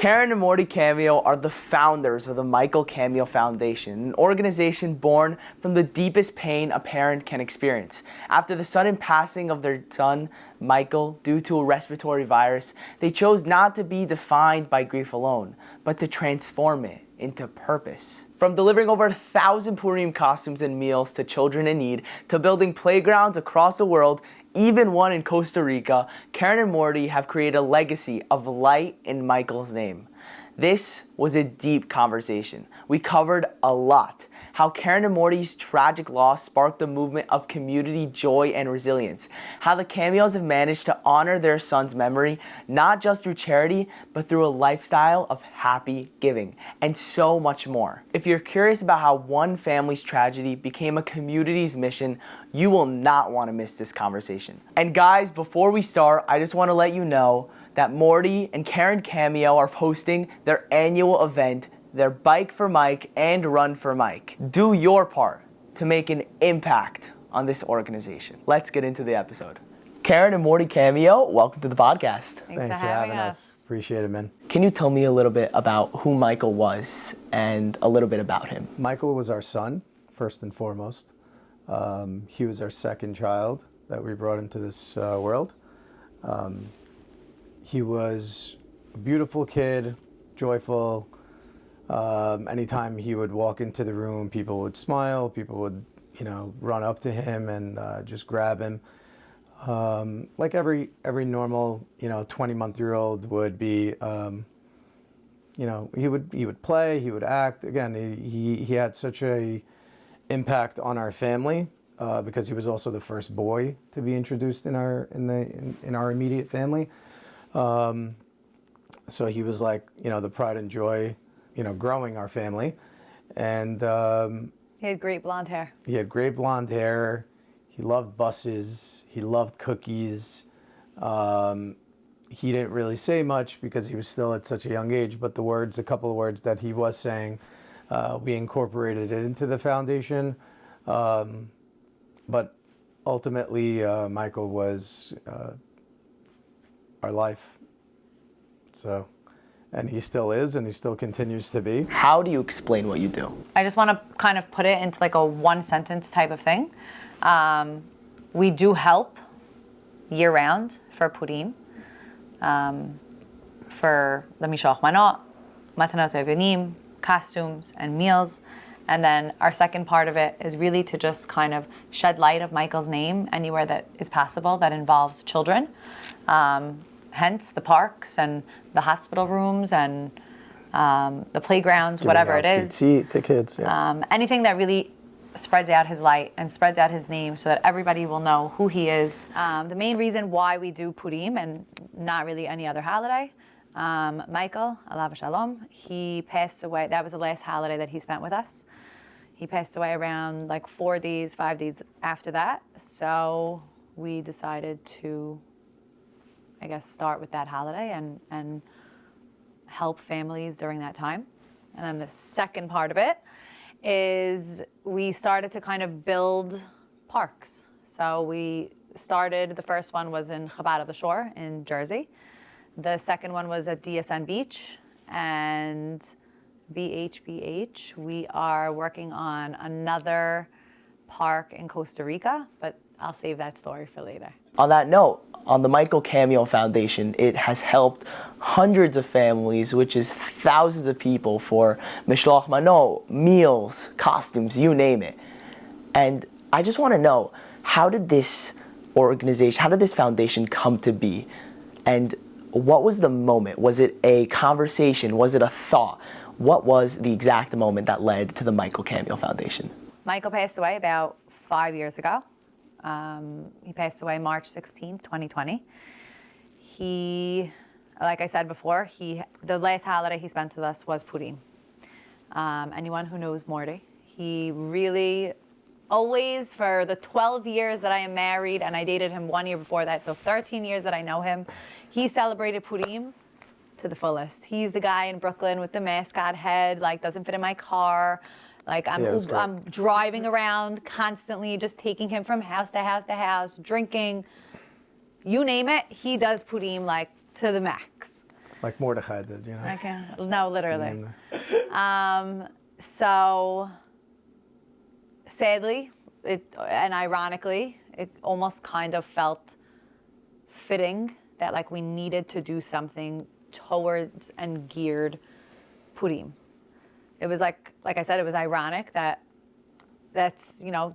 Keren and Mordi Kameo are the founders of the Michael Kameo Foundation, an organization born from the deepest pain a parent can experience. After the sudden passing of their son, Michael, due to a respiratory virus, they chose not to be defined by grief alone, but to transform it into purpose. From delivering over 1,000 Purim costumes and meals to children in need, to building playgrounds across the world, even one in Costa Rica, Keren and Mordi have created a legacy of light in Michael's name. This was a deep conversation. We covered a lot. How Keren and Mordi's tragic loss sparked a movement of community joy and resilience. How the Kameos have managed to honor their son's memory, not just through charity, but through a lifestyle of happy giving, and so much more. If you're curious about how one family's tragedy became a community's mission, you will not want to miss this conversation. And guys, before we start, I just want to let you know that Mordi and Keren Kameo are hosting their annual event, their Bike for Mike and Run for Mike. Do your part to make an impact on this organization. Let's get into the episode. Keren and Mordi Kameo, welcome to the podcast. Thanks for having us. Appreciate it, man. Can you tell me a little bit about who Michael was and a little bit about him? Michael was our son, first and foremost. He was our second child that we brought into this world. He was a beautiful kid, joyful. Anytime he would walk into the room, people would smile, people would, run up to him and just grab him. Like every normal, 20-month-old would be, he would play, he would act. Again, he had such a impact on our family because he was also the first boy to be introduced in our immediate family. So he was like, the pride and joy, growing our family. And he had great blonde hair. He had great blonde hair. He loved buses. He loved cookies. He didn't really say much because he was still at such a young age, but a couple of words that he was saying, we incorporated it into the foundation. But ultimately, Michael was our life. So, and he still is, and he still continues to be. How do you explain what you do? I just want to kind of put it into like a one sentence type of thing. We do help year round for Purim, for the Mishloach Manot, Matanot Evanim, costumes and meals. And then our second part of it is really to just kind of shed light of Michael's name anywhere that is possible that involves children. Hence the parks and the hospital rooms and the playgrounds, whatever it is. Seat to kids, yeah. Anything that really spreads out his light and spreads out his name so that everybody will know who he is. The main reason why we do Purim and not really any other holiday, Michael, alav shalom, he passed away. That was the last holiday that he spent with us. He passed away around like 5 days after that. So we decided to, I guess, start with that holiday and help families during that time. And then the second part of it is we started to kind of build parks. So we started, the first one was in Chabad of the Shore in Jersey. The second one was at DSN Beach, and BHBH, we are working on another park in Costa Rica, but I'll save that story for later. On that note, on the Michael Kameo Foundation, it has helped hundreds of families, which is thousands of people, for Mishloach Manot, meals, costumes, you name it. And I just want to know, how did this foundation come to be? And what was the moment? Was it a conversation? Was it a thought? What was the exact moment that led to the Michael Kameo Foundation? Michael passed away about 5 years ago. He passed away March 16th, 2020. He, like I said before, the last holiday he spent with us was Purim. Anyone who knows Mordi, he really always, for the 12 years that I am married, and I dated him 1 year before that, so 13 years that I know him, he celebrated Purim to the fullest. He's the guy in Brooklyn with the mascot head, like doesn't fit in my car. Like I'm driving around constantly, just taking him from house to house to house, drinking, you name it. He does Purim like to the max. Like Mordechai did, you know? I can, no, literally. Name the- So, sadly, and ironically, it almost kind of felt fitting that like we needed to do something towards and geared Purim. It was like I said, it was ironic that that's, you know,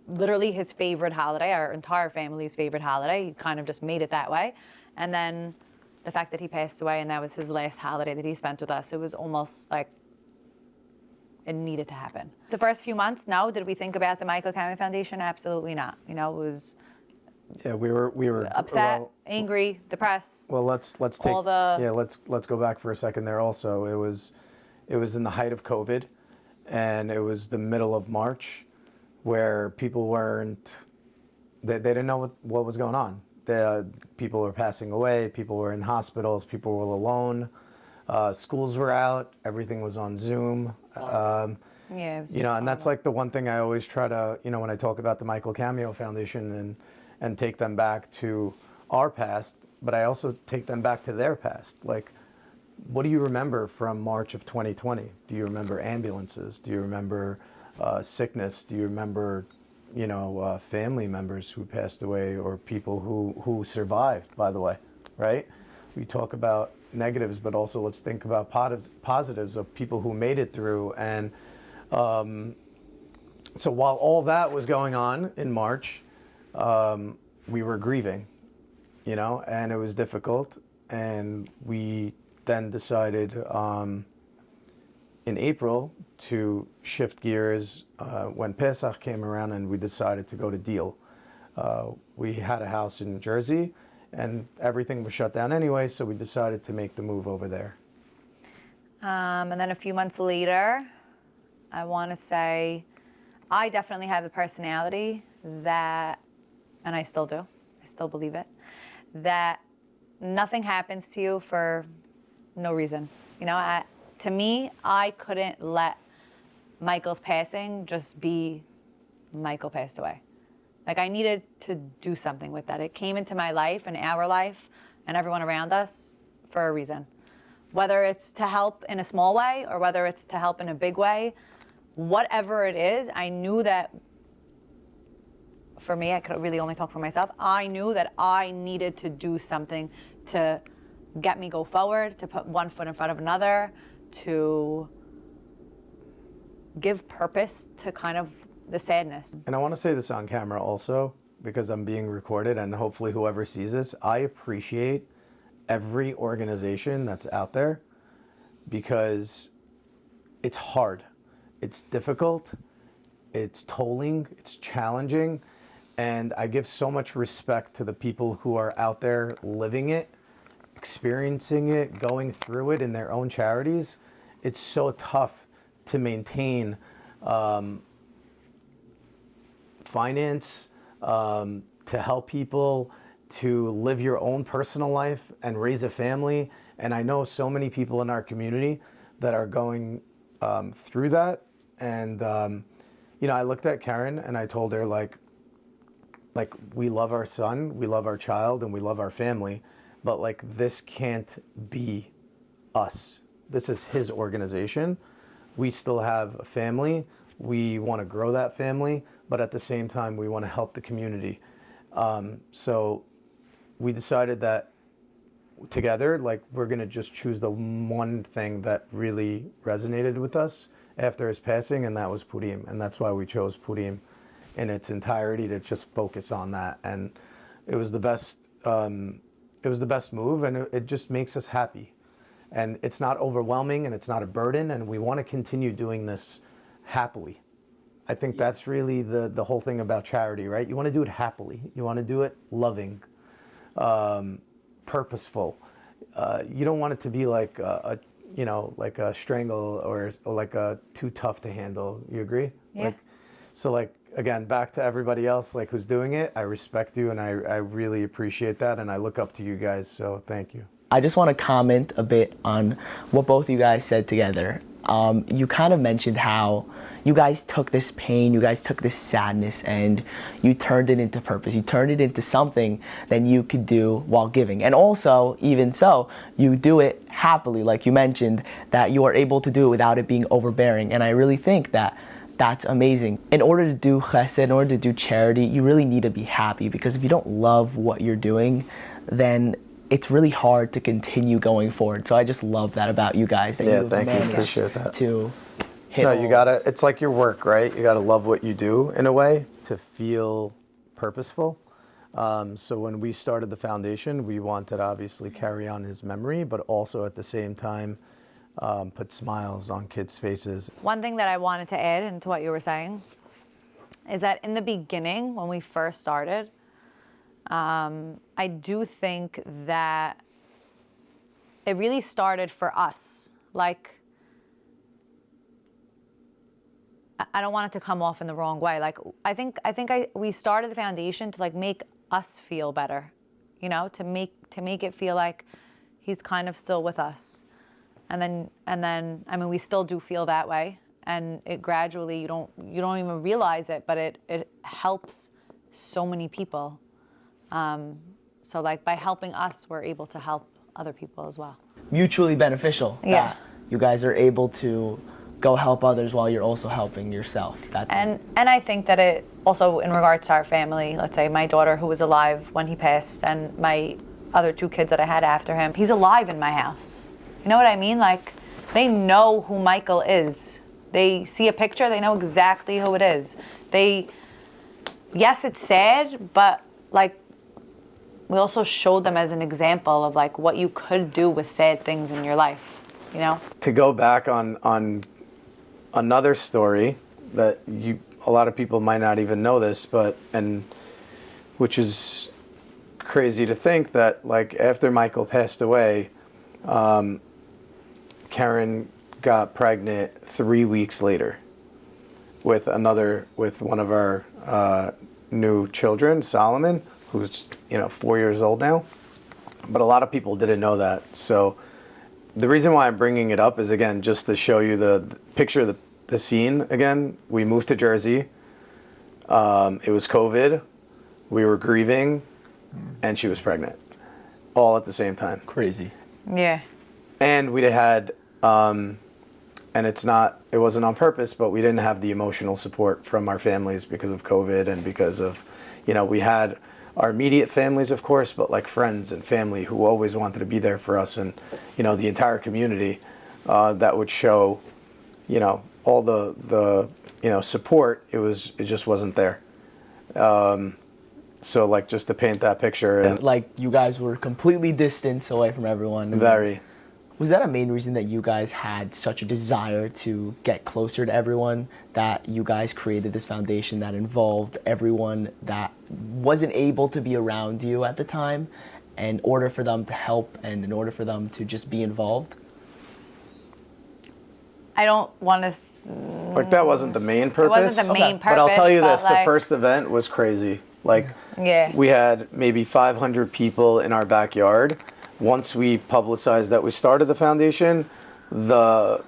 literally his favorite holiday, our entire family's favorite holiday. He kind of just made it that way. And then the fact that he passed away and that was his last holiday that he spent with us, it was almost like it needed to happen. The first few months, no. Did we think about the Michael Kameo Foundation? Absolutely not. You know, it was Yeah, we were upset, well, angry, depressed. Well, let's take all the- yeah, let's go back for a second there also. It was in the height of COVID, and it was the middle of March, where people they didn't know what was going on. People were passing away, people were in hospitals, people were alone, schools were out, everything was on Zoom. Yeah, it was You know, and that's horrible. like the one thing I always try to, you know, when I talk about the Michael Kameo Foundation and take them back to our past, but I also take them back to their past. Like, what do you remember from March of 2020? Do you remember ambulances? Do you remember sickness? Do you remember, you know, family members who passed away or people who survived, by the way, right? We talk about negatives, but also let's think about positives of people who made it through. And so while all that was going on in March, we were grieving, you know, and it was difficult. And we then decided in April to shift gears when Pesach came around, and we decided to go to Deal. We had a house in Jersey, and everything was shut down anyway, so we decided to make the move over there. And then a few months later, I want to say, I definitely have the personality that, and I still do, I still believe it, that nothing happens to you for no reason. You know, to me, I couldn't let Michael's passing just be Michael passed away. Like, I needed to do something with that. It came into my life and our life and everyone around us for a reason. Whether it's to help in a small way or whether it's to help in a big way, whatever it is, I knew that, for me, I could really only talk for myself, I knew that I needed to do something to get me go forward, to put one foot in front of another, to give purpose to kind of the sadness. And I want to say this on camera also, because I'm being recorded, and hopefully whoever sees this, I appreciate every organization that's out there, because it's hard, it's difficult, it's tolling, it's challenging, and I give so much respect to the people who are out there living it, experiencing it, going through it in their own charities. It's so tough to maintain finance, to help people, to live your own personal life and raise a family. And I know so many people in our community that are going through that. And, you know, I looked at Keren and I told her, like, we love our son, we love our child, and we love our family, but like, this can't be us. This is his organization. We still have a family. We want to grow that family, but at the same time, we want to help the community. So we decided that together, like, we're going to just choose the one thing that really resonated with us after his passing, and that was Purim. And that's why we chose Purim in its entirety, to just focus on that. And it was the best, move, and it just makes us happy. And it's not overwhelming, and it's not a burden, and we want to continue doing this happily. I think that's really the whole thing about charity, right? You want to do it happily. You want to do it loving, purposeful. You don't want it to be like like a strangle or like a too tough to handle. You agree? Yeah. So again, back to everybody else like who's doing it. I respect you, and I really appreciate that, and I look up to you guys. So thank you. I just want to comment a bit on what both you guys said together. you kind of mentioned how you guys took this pain, you guys took this sadness, and you turned it into purpose. You turned it into something that you could do while giving. And also, even so, you do it happily, like you mentioned, that you are able to do it without it being overbearing. And I really think that that's amazing. In order to do chesed, in order to do charity, you really need to be happy, because if you don't love what you're doing, then it's really hard to continue going forward. So I just love that about you guys. That Yeah, thank you. Appreciate that. To hit No, all you gotta, it's like your work, right? You gotta love what you do in a way to feel purposeful. So when we started the foundation, we wanted to obviously carry on his memory, but also at the same time, put smiles on kids' faces. One thing that I wanted to add into what you were saying is that in the beginning, when we first started, I do think that it really started for us. Like, I don't want it to come off in the wrong way. Like, we started the foundation to like make us feel better, you know, to make it feel like he's kind of still with us. And then, I mean, we still do feel that way, and it gradually, you don't even realize it, but it helps so many people. So like by helping us, we're able to help other people as well. mutually beneficial. Yeah. You guys are able to go help others while you're also helping yourself. And I think that it also, in regards to our family, let's say my daughter who was alive when he passed, and my other two kids that I had after him, he's alive in my house. You know what I mean? Like, they know who Michael is. They see a picture, they know exactly who it is. Yes, it's sad, but like, we also showed them as an example of like what you could do with sad things in your life, you know? To go back on another story that a lot of people might not even know this, and which is crazy to think that like after Michael passed away, Keren got pregnant 3 weeks later with one of our new children, Solomon, who's 4 years old now. But a lot of people didn't know that. So the reason why I'm bringing it up is, again, just to show you the picture of the scene again. We moved to Jersey. It was COVID. We were grieving, and she was pregnant, all at the same time. Crazy. Yeah. And we had, and it wasn't on purpose, but we didn't have the emotional support from our families because of COVID and because of, we had our immediate families, of course, but like friends and family who always wanted to be there for us, and, the entire community that would show, all the support. It just wasn't there. So like, just to paint that picture. And like, you guys were completely distanced away from everyone. Very. Was that a main reason that you guys had such a desire to get closer to everyone, that you guys created this foundation that involved everyone that wasn't able to be around you at the time, in order for them to help and in order for them to just be involved? I don't want to... Like, that wasn't the main purpose. It wasn't the main purpose. But I'll tell you this, like, the first event was crazy. Like, yeah. We had maybe 500 people in our backyard. Once we publicized that we started the foundation, the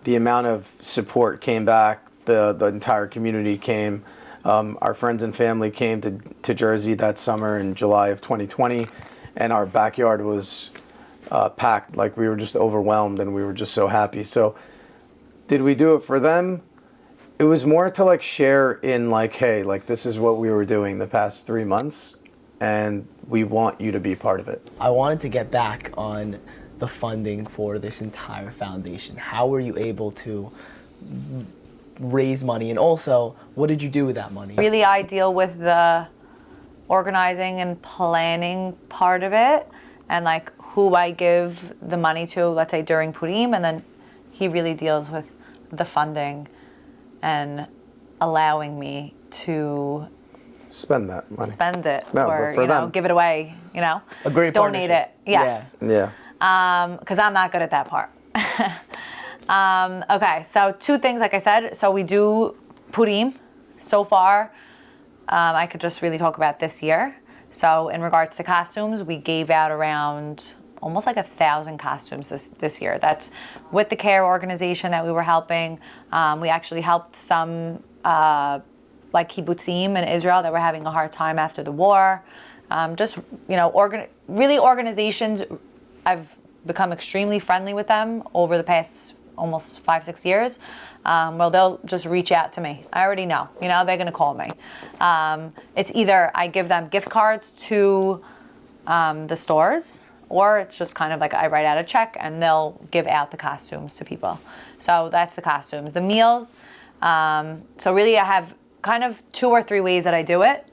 amount of support came back. The entire community came. Our friends and family came to Jersey that summer in July of 2020, and our backyard was packed. Like, we were just overwhelmed, and we were just so happy. So did we do it for them? It was more to like share in like, hey, like, this is what we were doing the past 3 months, and we want you to be part of it. I wanted to get back on the funding for this entire foundation. How were you able to raise money, and also, what did you do with that money? Really, I deal with the organizing and planning part of it, and like who I give the money to, let's say during Purim, and then he really deals with the funding and allowing me to spend that money. Spend it, no, or for them. give it away. A great donate partnership. it. Yes. Yeah. Because I'm not good at that part. Okay, so two things, like I said. So we do Purim. So far, I could just really talk about this year. So in regards to costumes, we gave out around almost like 1,000 costumes this year. That's with the care organization that we were helping. We actually helped some like kibbutzim in Israel that were having a hard time after the war. Just, you know, really organizations, I've become extremely friendly with them over the past almost 5-6 years. Well, they'll just reach out to me. I already know, you know, they're going to call me. It's either I give them gift cards to the stores, or it's just kind of like I write out a check and they'll give out the costumes to people. So that's the costumes. The meals, so really I have kind of 2 or 3 ways that I do it.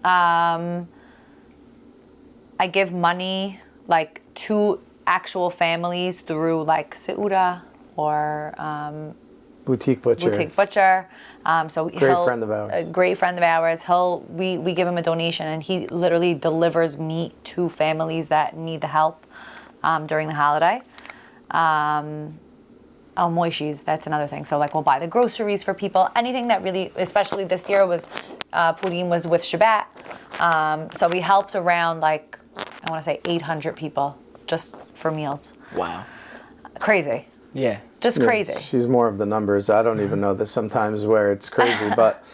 I give money like to actual families through like Seuda or Boutique Butcher. So Great friend of ours. A great friend of ours. We give him a donation, and he literally delivers meat to families that need the help during the holiday. Moishis, that's another thing. So like we'll buy the groceries for people. Anything that really, especially this year was Purim was with Shabbat. So we helped around like I want to say 800 people just for meals. Wow. Crazy. Yeah. Just crazy. She's more of the numbers. I don't even know this sometimes where it's crazy, but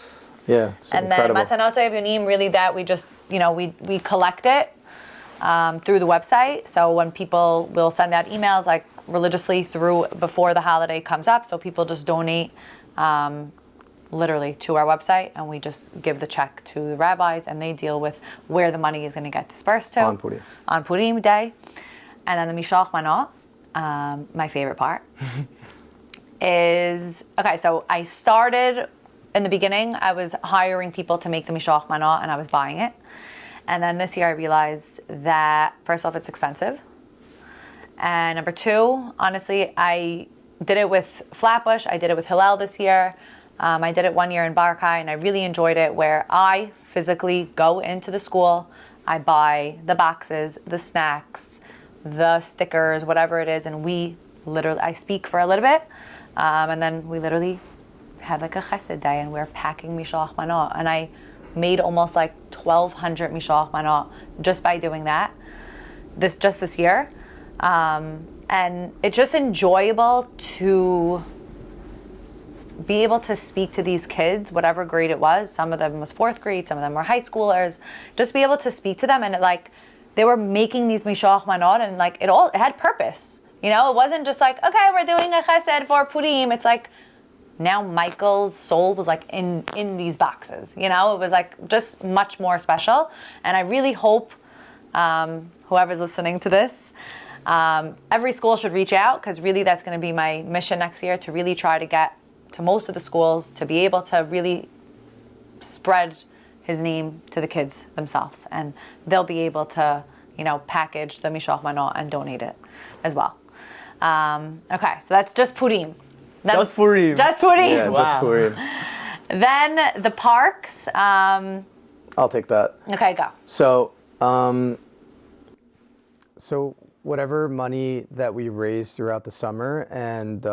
yeah, it's incredible. And then Matanot Yonim, really that we just, you know, we collect it through the website. So when people will send out emails like religiously through before the holiday comes up, so people just donate literally to our website, and we just give the check to the rabbis, and they deal with where the money is going to get dispersed to. On Purim day. And then the Mishloach Manot, my favorite part, is, okay, so I started, in the beginning, I was hiring people to make the Mishloach Manot, and I was buying it. And then this year I realized that, first off, it's expensive. And number 2, honestly, I did it with Flatbush. I did it with Hillel this year. I did it 1 year in Barakai, and I really enjoyed it, where I physically go into the school, I buy the boxes, the snacks, the stickers, whatever it is, and I speak for a little bit, and then we literally had like a chesed day, and we're packing Mishloach Manot, and I made almost like 1,200 Mishloach Manot just by doing that, this year. And it's just enjoyable to be able to speak to these kids, whatever grade it was. Some of them was 4th grade, some of them were high schoolers. Just be able to speak to them, and they were making these Mishloach Manot, and like it had purpose. You know, it wasn't just like, okay, we're doing a chesed for Purim. It's like now Michael's soul was like in these boxes. You know, it was like just much more special. And I really hope whoever's listening to this, every school should reach out, because really that's going to be my mission next year, to really try to get to most of the schools to be able to really spread his name to the kids themselves, and they'll be able to, you know, package the Mishloach Manot and donate it as well. Okay, so that's just Purim. Just Purim. Yeah, Wow. just Purim. Then the parks. I'll take that. Okay, go. So whatever money that we raise throughout the summer, and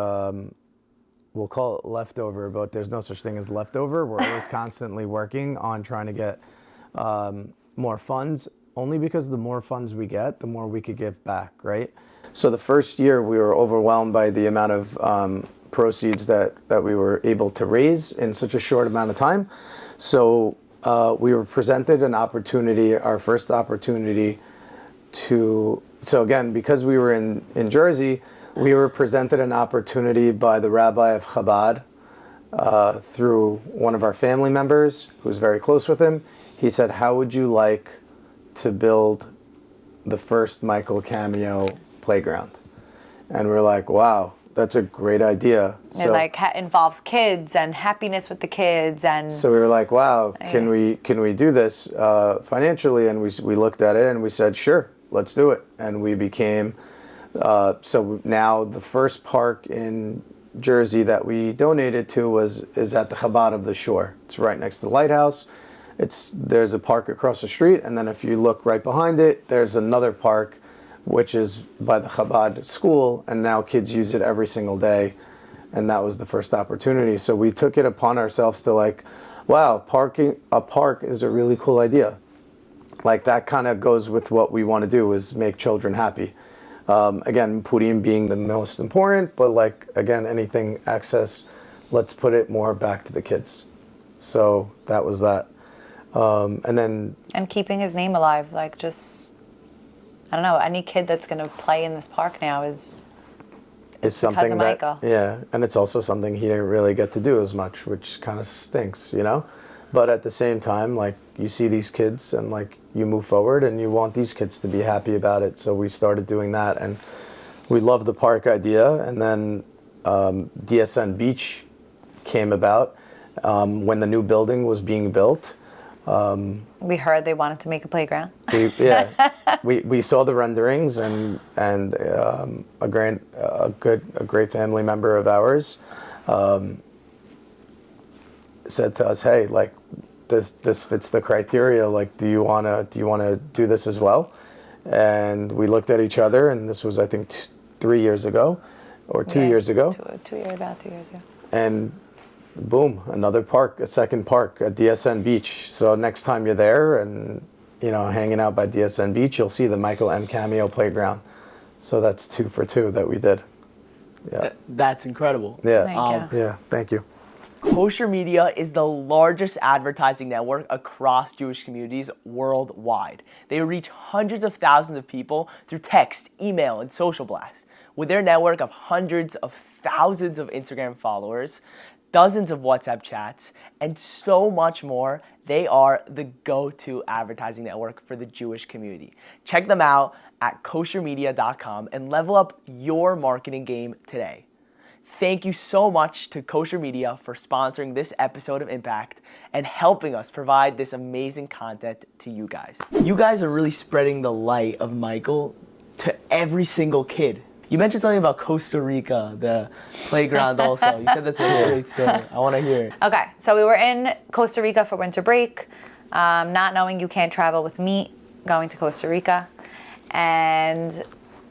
we'll call it leftover, but there's no such thing as leftover. We're always constantly working on trying to get more funds, only because the more funds we get, the more we could give back, right? So the first year we were overwhelmed by the amount of proceeds that we were able to raise in such a short amount of time. So we were presented an opportunity, our first opportunity so again, because we were in Jersey, we were presented an opportunity by the rabbi of Chabad through one of our family members who's very close with him. He said, how would you like to build the first Michael Kameo playground? And we're like, wow, that's a great idea. It involves kids and happiness with the kids, and so we were like, wow, can we do this financially? And we looked at it and we said, sure, let's do it. And we became so now the first park in Jersey that we donated to is at the Chabad of the Shore. It's right next to the lighthouse. There's a park across the street, and then if you look right behind it, there's another park which is by the Chabad school, and now kids use it every single day, and that was the first opportunity. So we took it upon ourselves to like, wow, a park is a really cool idea. like that kind of goes with what we want to do, is make children happy. Again, Purim being the most important, but like, again, anything excess, let's put it more back to the kids. So that was that. And keeping his name alive, like just, I don't know, any kid that's going to play in this park now is something of that, Michael. yeah, and it's also something he didn't really get to do as much, which kind of stinks, you know? But at the same time, like, you see these kids and like you move forward and you want these kids to be happy about it. So we started doing that, and we loved the park idea. And then DSN Beach came about when the new building was being built. We heard they wanted to make a playground. We saw the renderings, and a great family member of ours said to us, "Hey, like this fits the criteria. Like, do you wanna do this as well?" And we looked at each other, and this was, I think, 3 years ago, or 2 years ago. About 2 years ago. And boom, another park, a second park at DSN Beach. So next time you're there and, you know, hanging out by DSN Beach, you'll see the Michael M. Kameo playground. So that's 2 for 2 that we did. Yeah. That's incredible. Yeah. Thank you. Yeah. Thank you. Kosher Media is the largest advertising network across Jewish communities worldwide. They reach hundreds of thousands of people through text, email, and social blasts. With their network of hundreds of thousands of Instagram followers, dozens of WhatsApp chats, and so much more, they are the go-to advertising network for the Jewish community. Check them out at koshermedia.com and level up your marketing game today. Thank you so much to Kosher Media for sponsoring this episode of Impact and helping us provide this amazing content to you guys. You guys are really spreading the light of Michael to every single kid. You mentioned something about Costa Rica, the playground also. You said that's a great story. I want to hear it. Okay, so we were in Costa Rica for winter break, not knowing you can't travel with meat, going to Costa Rica. And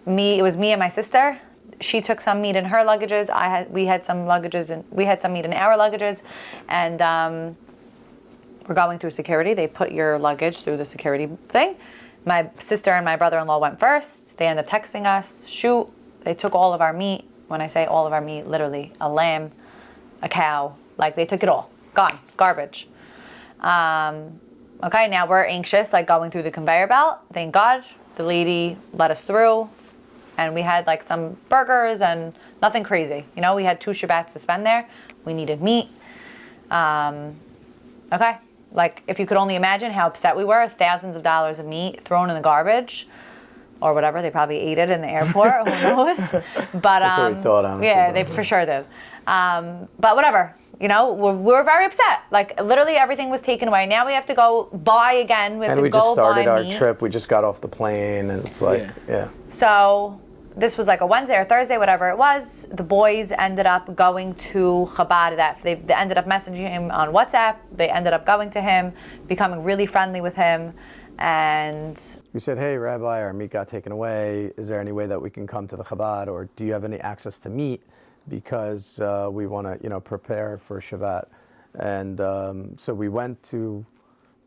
it was me and my sister. She took some meat in her luggages. We had some luggages, and we had some meat in our luggages. And we're going through security. They put your luggage through the security thing. My sister and my brother-in-law went first. They ended up texting us, shoot. They took all of our meat. When I say all of our meat, literally a lamb, a cow, like they took it all. Gone, garbage. Okay, now we're anxious, like going through the conveyor belt. Thank God the lady let us through. And we had like some burgers and nothing crazy. You know, we had 2 Shabbats to spend there. We needed meat. Okay, like if you could only imagine how upset we were, thousands of dollars of meat thrown in the garbage or whatever. They probably ate it in the airport, who knows? But That's what we thought, honestly. Yeah, they for sure did. But whatever, you know, we're very upset. Like literally everything was taken away. Now we have to go buy again. We have to we go just started buy our meat. trip. We just got off the plane, and it's like, yeah. So this was like a Wednesday or Thursday, whatever it was. The boys ended up going to Chabad. They ended up messaging him on WhatsApp. They ended up going to him, becoming really friendly with him. And we said, "Hey, Rabbi, our meat got taken away. Is there any way that we can come to the Chabad, or do you have any access to meat? Because we want to, you know, prepare for Shabbat." And so we went to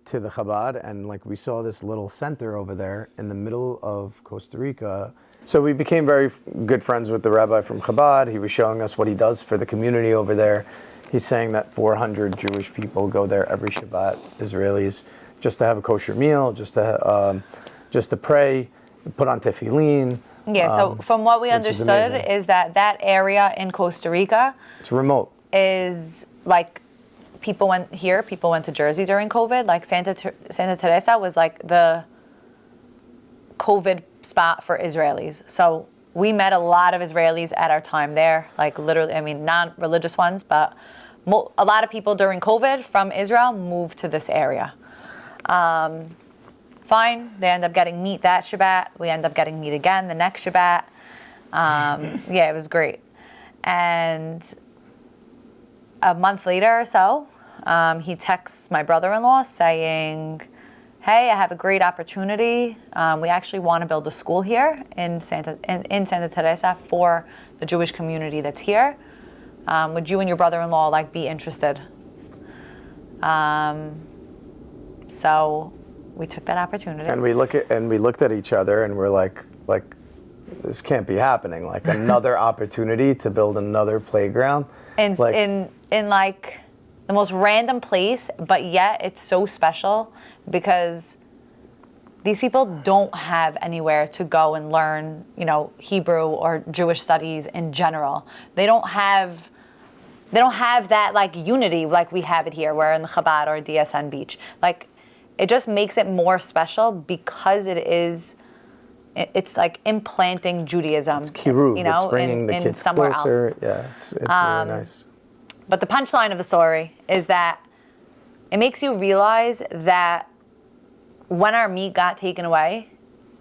the Chabad, and like we saw this little center over there in the middle of Costa Rica. So we became very good friends with the rabbi from Chabad. He was showing us what he does for the community over there. He's saying that 400 Jewish people go there every Shabbat, Israelis, just to have a kosher meal, just to pray, put on tefillin. yeah, so from what we understood is that area in Costa Rica, it's remote. Is like people went to Jersey during COVID. Like Santa Teresa was like the COVID spot for Israelis. So we met a lot of Israelis at our time there, like literally, I mean, non-religious ones, but a lot of people during COVID from Israel moved to this area. Fine, they end up getting meat that Shabbat. We end up getting meat again the next Shabbat. Yeah, it was great. And a month later or so, he texts my brother-in-law saying, "Hey, I have a great opportunity. We actually want to build a school here in Santa Teresa for the Jewish community that's here. Would you and your brother-in-law like be interested?" So we took that opportunity. And we looked at each other and we're like this can't be happening. Like another opportunity to build another playground. In like the most random place, but yet it's so special because these people don't have anywhere to go and learn, Hebrew or Jewish studies in general. They don't have that like unity like we have it here. We're in the Chabad or DSN Beach. Like it just makes it more special because it's like implanting Judaism. It's kiruv. It's bringing the kids closer. Else. Yeah, it's really nice. But the punchline of the story is that it makes you realize that when our meat got taken away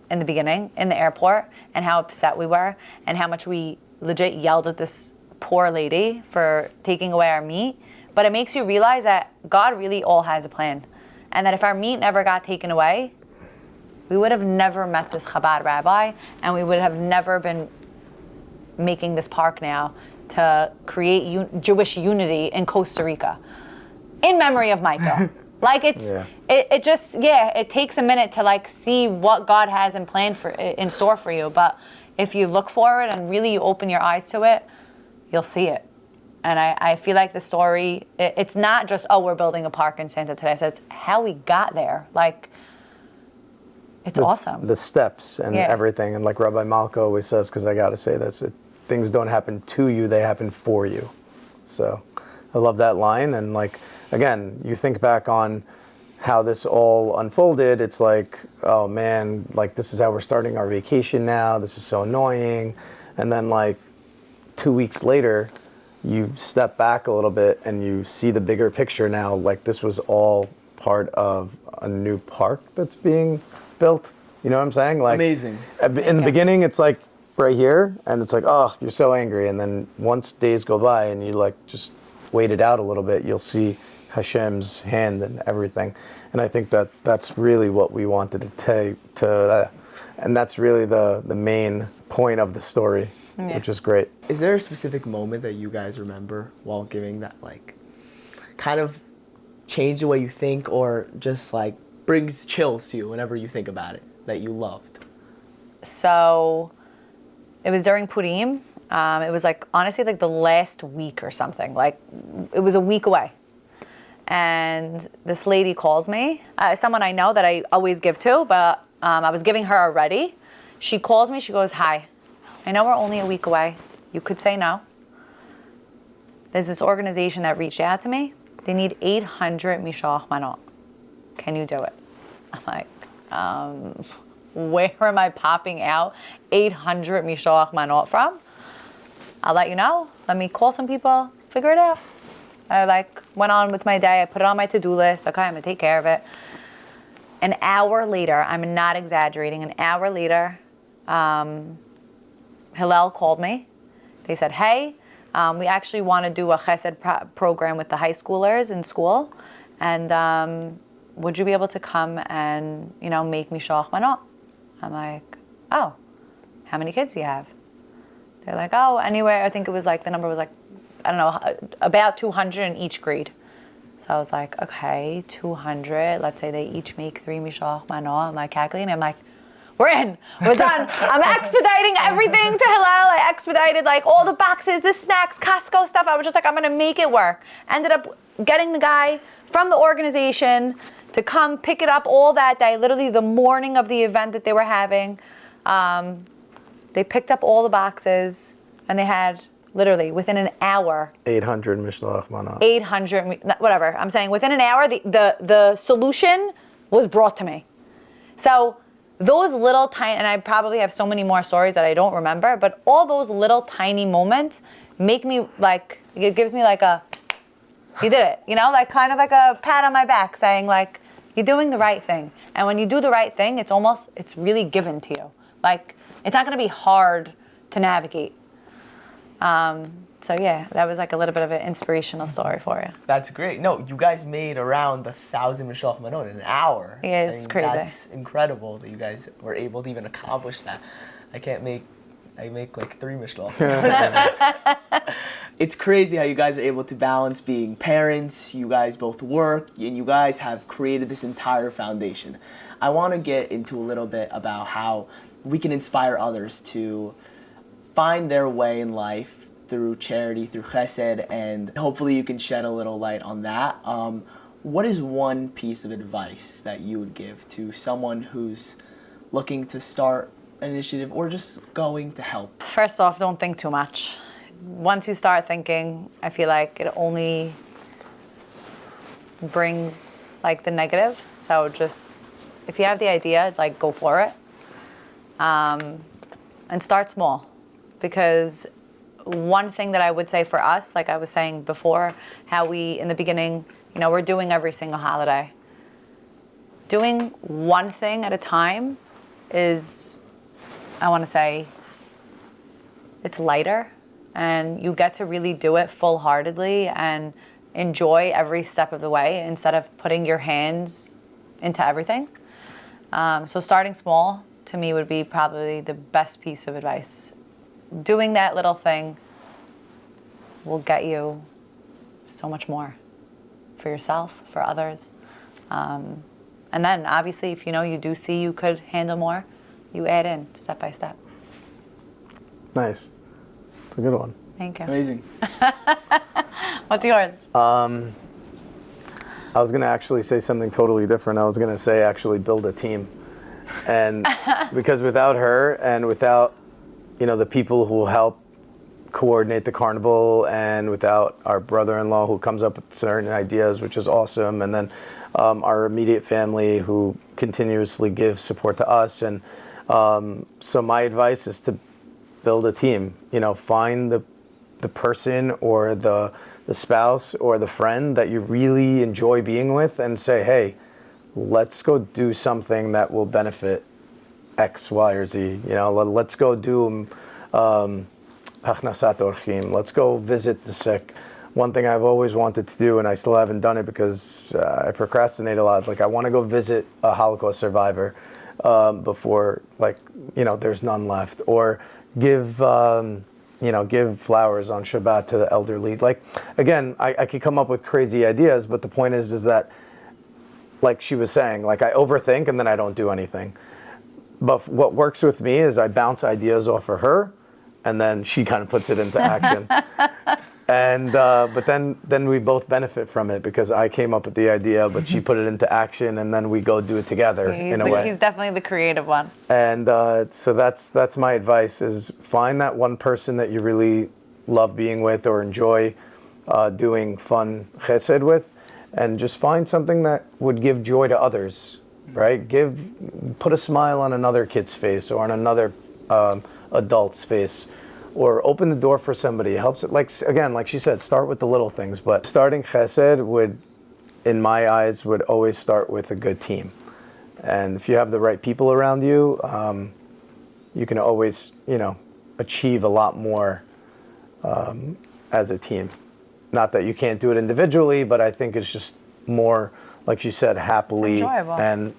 in the beginning, in the airport, and how upset we were, and how much we legit yelled at this poor lady for taking away our meat, but it makes you realize that God really all has a plan. And that if our meat never got taken away, we would have never met this Chabad rabbi, and we would have never been making this park now to create Jewish unity in Costa Rica in memory of Michael. Like it takes a minute to like see what God has in store for you. But if you look for it and really you open your eyes to it, you'll see it. And I feel like the story, it's not just, we're building a park in Santa Teresa. It's how we got there. Like, it's awesome. The steps and everything. And like Rabbi Malka always says, because I got to say this, things don't happen to you, they happen for you. So I love that line. And like, again, you think back on how this all unfolded, it's like, oh man, like this is how we're starting our vacation now. This is so annoying. And then like 2 weeks later, you step back a little bit and you see the bigger picture now. Like this was all part of a new park that's being built. You know what I'm saying? Like amazing. In the beginning, it's like right here, and it's like, oh, you're so angry. And then once days go by and you like just wait it out a little bit, you'll see Hashem's hand and everything. And I think that that's really what we wanted to take and that's really the main point of the story, which is great. Is there a specific moment that you guys remember while giving that like kind of changed the way you think or just like brings chills to you whenever you think about it that you loved? So it was during Purim. It was like, honestly, like the last week or something. Like it was a week away. And this lady calls me, someone I know that I always give to, but I was giving her already. She calls me, she goes, hi, I know we're only a week away. You could say no. There's this organization that reached out to me. They need 800 mishloach manot. Can you do it? I'm like, where am I popping out 800 mishloach manot from? I'll let you know. Let me call some people, figure it out. I like went on with my day. I put it on my to-do list. Okay, I'm gonna take care of it. An hour later, I'm not exaggerating, an hour later, Hillel called me. They said, hey, we actually want to do a chesed program with the high schoolers in school. And would you be able to come and, make mishloach manot? I'm like, oh, how many kids do you have? They're like, oh, anywhere. I think it was like, the number was like, I don't know, about 200 in each grade. So I was like, okay, 200. Let's say they each make 3 mishloach manot. I'm like calculating. I'm like, we're in. We're done. I'm expediting everything to Hillel. I expedited like all the boxes, the snacks, Costco stuff. I was just like, I'm going to make it work. Ended up getting the guy from the organization to come pick it up all that day, literally the morning of the event that they were having. They picked up all the boxes and they had literally within an hour 800 mishloach manot. 800, whatever. I'm saying within an hour, the solution was brought to me. So those little tiny, and I probably have so many more stories that I don't remember, but all those little tiny moments make me like, it gives me like a, you did it, like kind of like a pat on my back saying like, you're doing the right thing. And when you do the right thing, it's really given to you. Like, it's not going to be hard to navigate. So yeah, that was like a little bit of an inspirational story for you. That's great. No, you guys made around 1,000 mishloach manot in an hour. Yeah, it's crazy. That's incredible that you guys were able to even accomplish that. I can't make I make like 3 mishloach. It's crazy how you guys are able to balance being parents, you guys both work, and you guys have created this entire foundation. I want to get into a little bit about how we can inspire others to find their way in life through charity, through chesed, and hopefully you can shed a little light on that. What is one piece of advice that you would give to someone who's looking to start an initiative or just going to help? First off, don't think too much. Once you start thinking, I feel like it only brings like the negative. So just, if you have the idea, like go for it. And start small. Because one thing that I would say for us, like I was saying before, how we, in the beginning, you know, we're doing every single holiday. Doing one thing at a time is, I want to say, it's lighter, and you get to really do it full-heartedly and enjoy every step of the way instead of putting your hands into everything. So starting small, to me, would be probably the best piece of advice. Doing that little thing will get you so much more for yourself, for others. And then, obviously, if you know you do see you could handle more, you add in step by step. Nice. It's a good one. Thank you. Amazing. What's yours? I was going to actually say something totally different. I was going to say actually build a team. And because without her and without, you know, the people who help coordinate the carnival, and without our brother-in-law who comes up with certain ideas, which is awesome, and then our immediate family who continuously gives support to us. And so my advice is to build a team. You know, find the person or the spouse or the friend that you really enjoy being with and say, hey, let's go do something that will benefit X, Y, or Z. You know, let's go do Hachnasat Orchim. Let's go visit the sick. One thing I've always wanted to do, and I still haven't done it because I procrastinate a lot, is like I want to go visit a Holocaust survivor before, like, you know, there's none left, or give give flowers on Shabbat to the elderly. Like, again, I could come up with crazy ideas, but the point is that, like she was saying, like I overthink and then I don't do anything. But what works with me is I bounce ideas off of her, and then she kind of puts it into action. And but then we both benefit from it because I came up with the idea, but she put it into action, and then we go do it together in a way. He's definitely the creative one. And so that's my advice: is find that one person that you really love being with or enjoy doing fun chesed with, and just find something that would give joy to others. Right? Put a smile on another kid's face or on another adult's face, or open the door for somebody. It helps it, like she said, start with the little things. But starting chesed would, in my eyes, would always start with a good team. And if you have the right people around you, you can always, achieve a lot more as a team. Not that you can't do it individually, but I think it's just more, like you said, happily and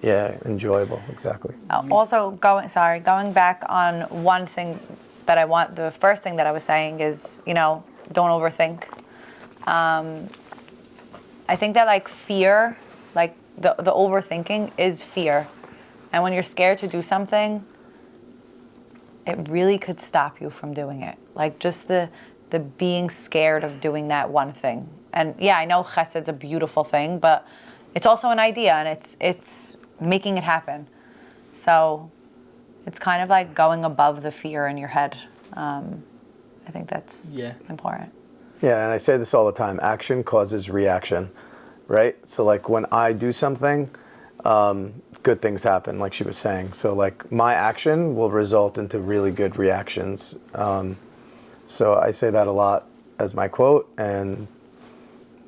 enjoyable. Exactly. Also, going back on one thing that the first thing that I was saying is, don't overthink. I think that like fear, like the overthinking is fear. And when you're scared to do something, it really could stop you from doing it. Like just the being scared of doing that one thing. And yeah, I know chesed's a beautiful thing, but it's also an idea, and it's making it happen. So it's kind of like going above the fear in your head. I think that's important. Yeah, and I say this all the time. Action causes reaction, right? So like when I do something, good things happen, like she was saying. So like my action will result into really good reactions. So I say that a lot as my quote, and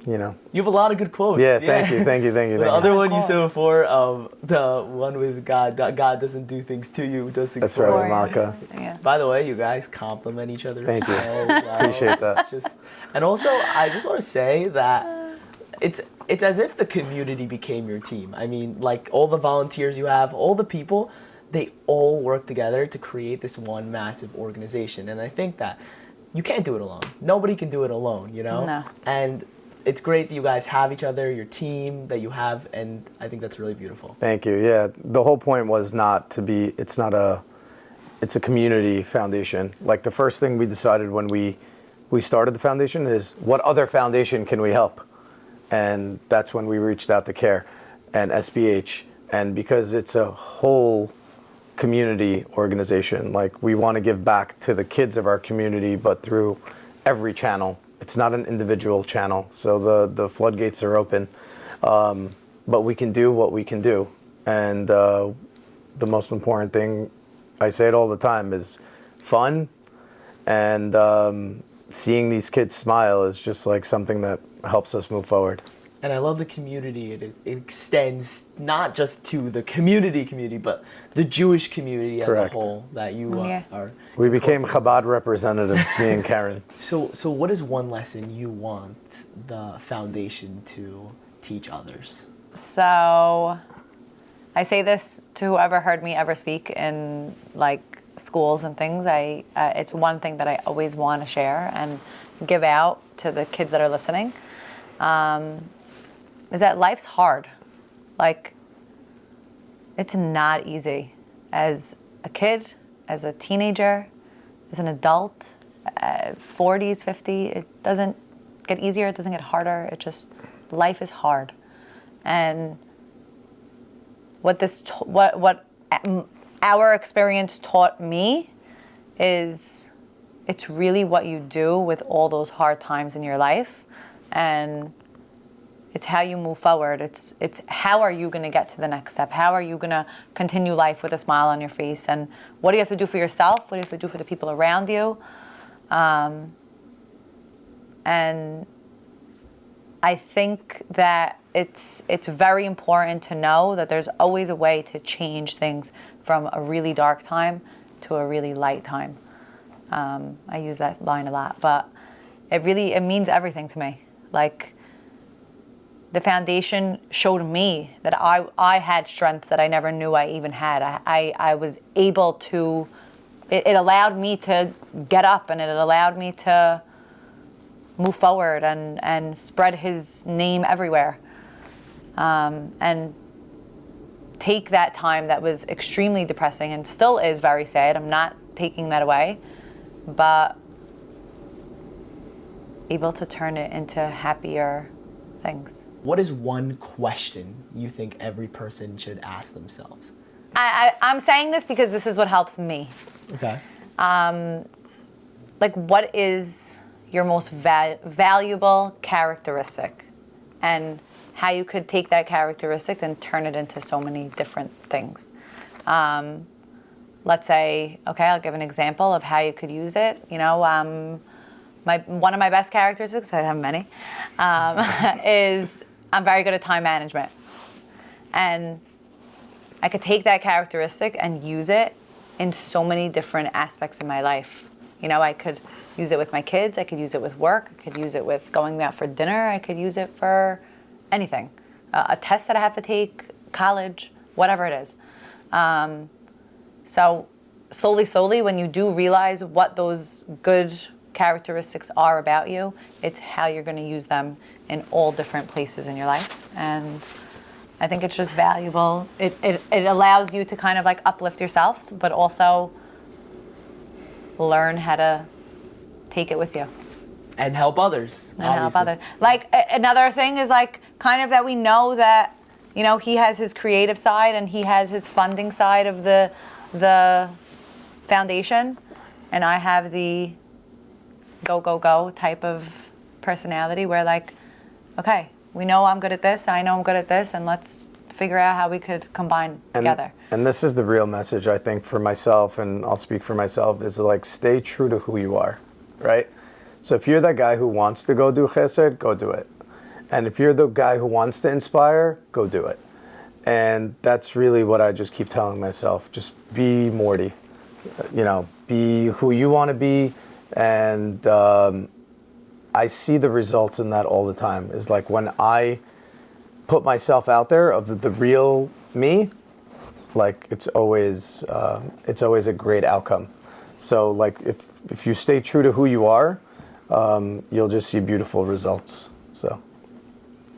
you have a lot of good quotes. Yeah, thank you. The other one you said before, the one with God doesn't do things to you, does things for you. That's right, Malka. Yeah. By the way, you guys compliment each other. Thank you. So well. Appreciate that. And also, I just want to say that it's as if the community became your team. I mean, like all the volunteers you have, all the people, they all work together to create this one massive organization. And I think that you can't do it alone. Nobody can do it alone, you know? No. And it's great that you guys have each other, your team that you have, and I think that's really beautiful. Thank you. Yeah, the whole point was not to be, it's a community foundation. Like the first thing we decided when we started the foundation is what other foundation can we help? And that's when we reached out to CARE and SBH. And because it's a whole community organization, like we want to give back to the kids of our community, but through every channel. It's not an individual channel, so the floodgates are open. But we can do what we can do. And the most important thing, I say it all the time, is fun. And seeing these kids smile is just like something that helps us move forward. And I love the community. It extends not just to the community, but the Jewish community Correct. as a whole that you are. We became Chabad representatives, me and Karen. So what is one lesson you want the foundation to teach others? So I say this to whoever heard me ever speak in like schools and things. It's one thing that I always want to share and give out to the kids that are listening. Is that life's hard. Like, it's not easy. As a kid, as a teenager, as an adult, 40s, 50, it doesn't get easier, it doesn't get harder. It just, life is hard. And what our experience taught me is it's really what you do with all those hard times in your life. And it's how you move forward. It's how are you going to get to the next step? How are you going to continue life with a smile on your face? And what do you have to do for yourself? What do you have to do for the people around you? And I think that it's very important to know that there's always a way to change things from a really dark time to a really light time. I use that line a lot, but it means everything to me. Like, the foundation showed me that I had strengths that I never knew I even had. I was able to, it allowed me to get up, and it allowed me to move forward and spread his name everywhere. And take that time that was extremely depressing and still is very sad. I'm not taking that away, but able to turn it into happier things. What is one question you think every person should ask themselves? I'm saying this because this is what helps me. Okay. Like, what is your most valuable characteristic? And how you could take that characteristic and turn it into so many different things. Let's say, okay, I'll give an example of how you could use it. You know, one of my best characteristics, I have many, is I'm very good at time management. And I could take that characteristic and use it in so many different aspects in my life. You know, I could use it with my kids, I could use it with work, I could use it with going out for dinner, I could use it for anything. A test that I have to take, college, whatever it is. So slowly, when you do realize what those good characteristics are about you, it's how you're going to use them in all different places in your life. And I think it's just valuable. It allows you to kind of like uplift yourself, but also learn how to take it with you. And help others. And help others. Like, another thing is like kind of that we know that, you know, he has his creative side and he has his funding side of the foundation, and I have the go type of personality where, like, okay, we know I'm good at this, I know I'm good at this, and let's figure out how we could combine together. And this is the real message, I think, for myself, and I'll speak for myself, is like, stay true to who you are, right? So if you're that guy who wants to go do chesed, go do it. And if you're the guy who wants to inspire, go do it. And that's really what I just keep telling myself. Just be Mordi. You know, be who you want to be. And I see the results in that all the time. Is like when I put myself out there of the real me, like it's always a great outcome. So like if you stay true to who you are, you'll just see beautiful results. So.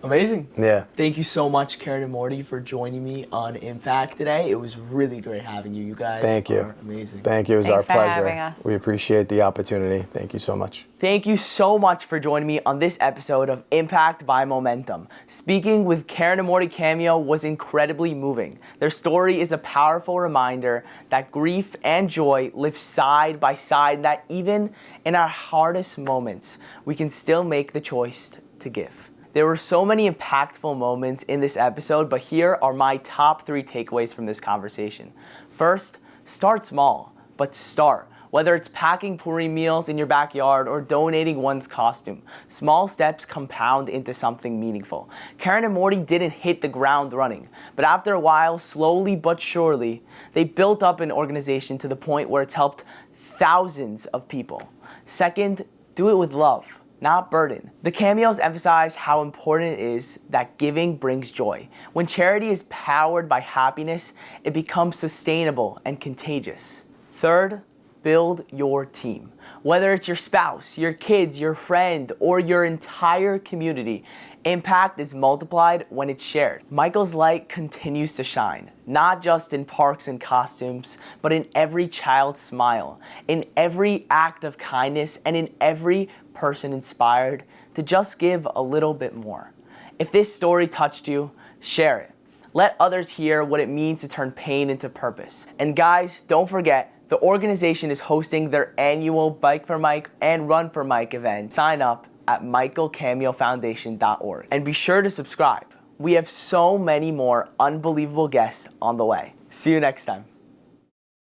Amazing. Yeah. Thank you so much, Keren and Mordi, for joining me on Impact today. It was really great having you. You guys are amazing. Thank you. It was Thanks our for pleasure. having us. We appreciate the opportunity. Thank you so much. Thank you so much for joining me on this episode of Impact by Momentum. Speaking with Keren and Mordi Kameo was incredibly moving. Their story is a powerful reminder that grief and joy live side by side, and that even in our hardest moments, we can still make the choice to give. There were so many impactful moments in this episode, but here are my top 3 takeaways from this conversation. First, start small, but start. Whether it's packing Purim meals in your backyard or donating one's costume, small steps compound into something meaningful. Keren and Mordi didn't hit the ground running, but after a while, slowly but surely, they built up an organization to the point where it's helped thousands of people. Second, do it with love, not burden. The Kameos emphasize how important it is that giving brings joy. When charity is powered by happiness, it becomes sustainable and contagious. Third, build your team. Whether it's your spouse, your kids, your friend, or your entire community, impact is multiplied when it's shared. Michael's light continues to shine, not just in parks and costumes, but in every child's smile, in every act of kindness, and in every person inspired to just give a little bit more. If this story touched you, share it. Let others hear what it means to turn pain into purpose. And guys, don't forget, the organization is hosting their annual Bike for Mike and Run for Mike event. Sign up at michaelcameofoundation.org. And be sure to subscribe. We have so many more unbelievable guests on the way. See you next time.